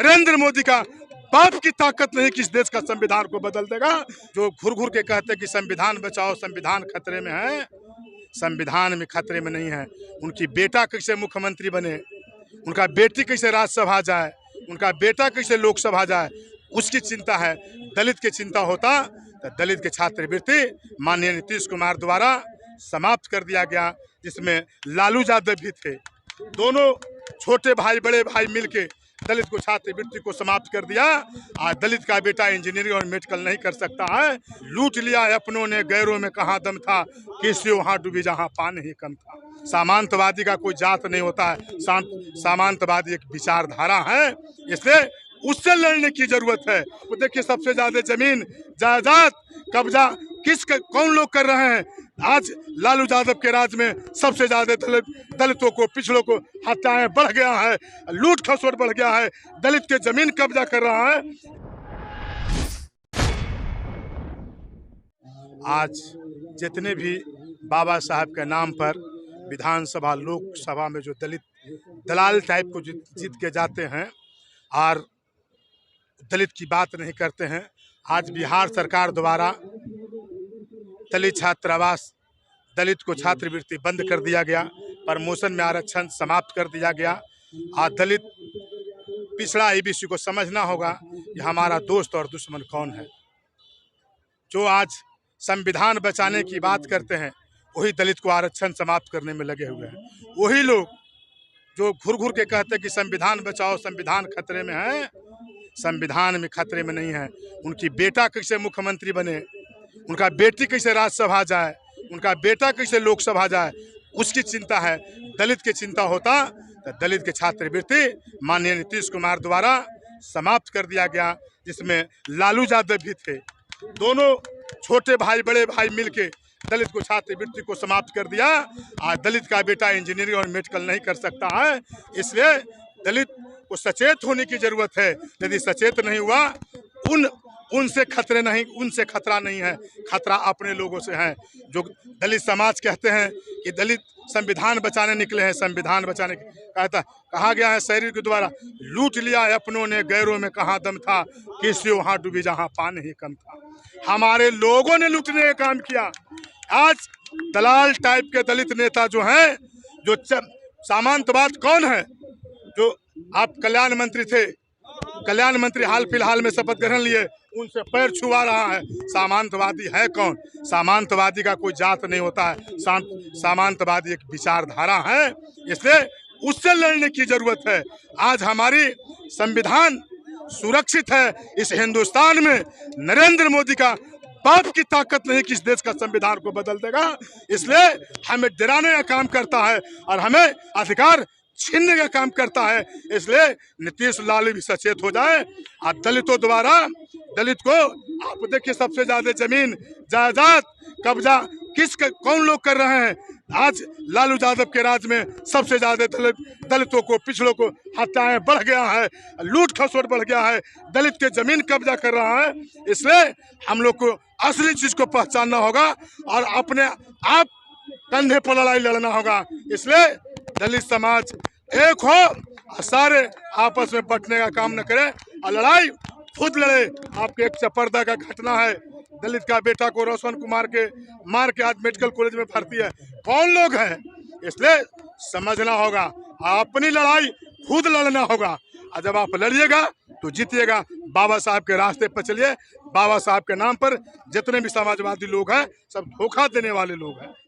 नरेंद्र मोदी का बाप की ताकत नहीं कि इस देश का संविधान को बदल देगा। जो घुर घुर के कहते हैं कि संविधान बचाओ, संविधान खतरे में है, संविधान में खतरे में नहीं है। उनकी बेटा कैसे मुख्यमंत्री बने, उनका बेटी कैसे राज्यसभा जाए, उनका बेटा कैसे लोकसभा जाए, उसकी चिंता है। दलित की चिंता होता तो दलित के छात्रवृत्ति माननीय नीतीश कुमार द्वारा समाप्त कर दिया गया, जिसमें लालू यादव भी थे। दोनों छोटे भाई बड़े भाई मिलके दलित को छात्रवृत्ति को समाप्त कर दिया। आज दलित का बेटा इंजीनियरिंग और मेडिकल नहीं कर सकता है। लूट लिया अपनों ने, गैरों में कहाँ दम था, किसी वहाँ डूबी जहाँ पानी ही कम था। सामंतवादी का कोई जात नहीं होता है, सामंतवादी एक विचारधारा है, इसलिए उससे लड़ने की जरूरत है। वो देखिए सबसे ज्यादा जमीन जायदाद कब्जा कौन लोग कर रहे हैं। आज लालू यादव के राज में सबसे ज्यादा दलितों को, पिछड़ों को हत्याएं बढ़ गया है, लूट खसोट बढ़ गया है, दलित के जमीन कब्जा कर रहा है। आज जितने भी बाबा साहब के नाम पर विधानसभा लोकसभा में जो दलित दलाल टाइप को जीत के जाते हैं और दलित की बात नहीं करते हैं। आज बिहार सरकार द्वारा दलित छात्रावास, दलित को छात्रवृत्ति बंद कर दिया गया, प्रमोशन में आरक्षण समाप्त कर दिया गया। आज दलित पिछड़ा एबीसी को समझना होगा कि हमारा दोस्त और दुश्मन कौन है। जो आज संविधान बचाने की बात करते हैं वही दलित को आरक्षण समाप्त करने में लगे हुए हैं। वही लोग जो घुर घुर के कहते हैं कि संविधान बचाओ, संविधान खतरे में है, संविधान में खतरे में नहीं है। उनकी बेटा कैसे मुख्यमंत्री बने, उनका बेटी कैसे राज्यसभा जाए, उनका बेटा कैसे लोकसभा जाए, उसकी चिंता है। दलित की चिंता होता तो दलित के छात्रवृत्ति माननीय नीतीश कुमार द्वारा समाप्त कर दिया गया, जिसमें लालू यादव भी थे। दोनों छोटे भाई बड़े भाई मिलके दलित को छात्रवृत्ति को समाप्त कर दिया। आज दलित का बेटा इंजीनियरिंग और मेडिकल नहीं कर सकता है, इसलिए दलित को सचेत होने की जरूरत है। यदि सचेत नहीं हुआ, उनसे खतरा नहीं है, खतरा अपने लोगों से है। जो दलित समाज कहते हैं कि दलित संविधान बचाने निकले हैं, संविधान बचाने कहा गया है शरीर के द्वारा, लूट लिया अपनों ने, गैरों में कहाँ दम था, किसी वहाँ डूबी जहाँ पानी ही कम था। हमारे लोगों ने लूटने का काम किया। आज दलाल टाइप के दलित नेता जो हैं, जो सामंतवाद कौन है, जो आप कल्याण मंत्री थे, कल्याण मंत्री हाल फिलहाल में शपथ ग्रहण लिए, उनसे पैर छुआ रहा है। सामंतवादी है कौन? सामंतवादी का कोई जात नहीं होता है, सामंतवादी एक विचारधारा है, इसलिए उससे लड़ने की जरूरत है। आज हमारी संविधान सुरक्षित है। इस हिंदुस्तान में नरेंद्र मोदी का बाप की ताकत नहीं कि इस देश का संविधान को बदल देगा, इसलिए हमें डराने का काम करता है और हमें अधिकार छीनने का काम करता है। इसलिए नीतीश लालू भी सचेत हो जाए। अब दलितों द्वारा दलित को, आप देखिए सबसे ज्यादा जमीन जायदाद कब्जा कौन लोग कर रहे हैं। आज लालू यादव के राज में सबसे ज्यादा दलितों को, पिछड़ों को हत्याएं बढ़ गया है, लूट खसोट बढ़ गया है, दलित के जमीन कब्जा कर रहा है। इसलिए हम लोग को असली चीज को पहचानना होगा और अपने आप कंधे पर लड़ाई लड़ना होगा। इसलिए दलित समाज एक हो और सारे आपस में बंटने का काम न करे और लड़ाई खुद लड़े। आपके एक चपरदा का घटना है, दलित का बेटा को रोशन कुमार के मार के आज मेडिकल कॉलेज में भर्ती है। कौन लोग हैं? इसलिए समझना होगा, अपनी लड़ाई खुद लड़ना होगा और जब आप लड़िएगा तो जीतिएगा। बाबा साहब के रास्ते पर चलिए। बाबा साहब के नाम पर जितने भी समाजवादी लोग हैं सब धोखा देने वाले लोग हैं।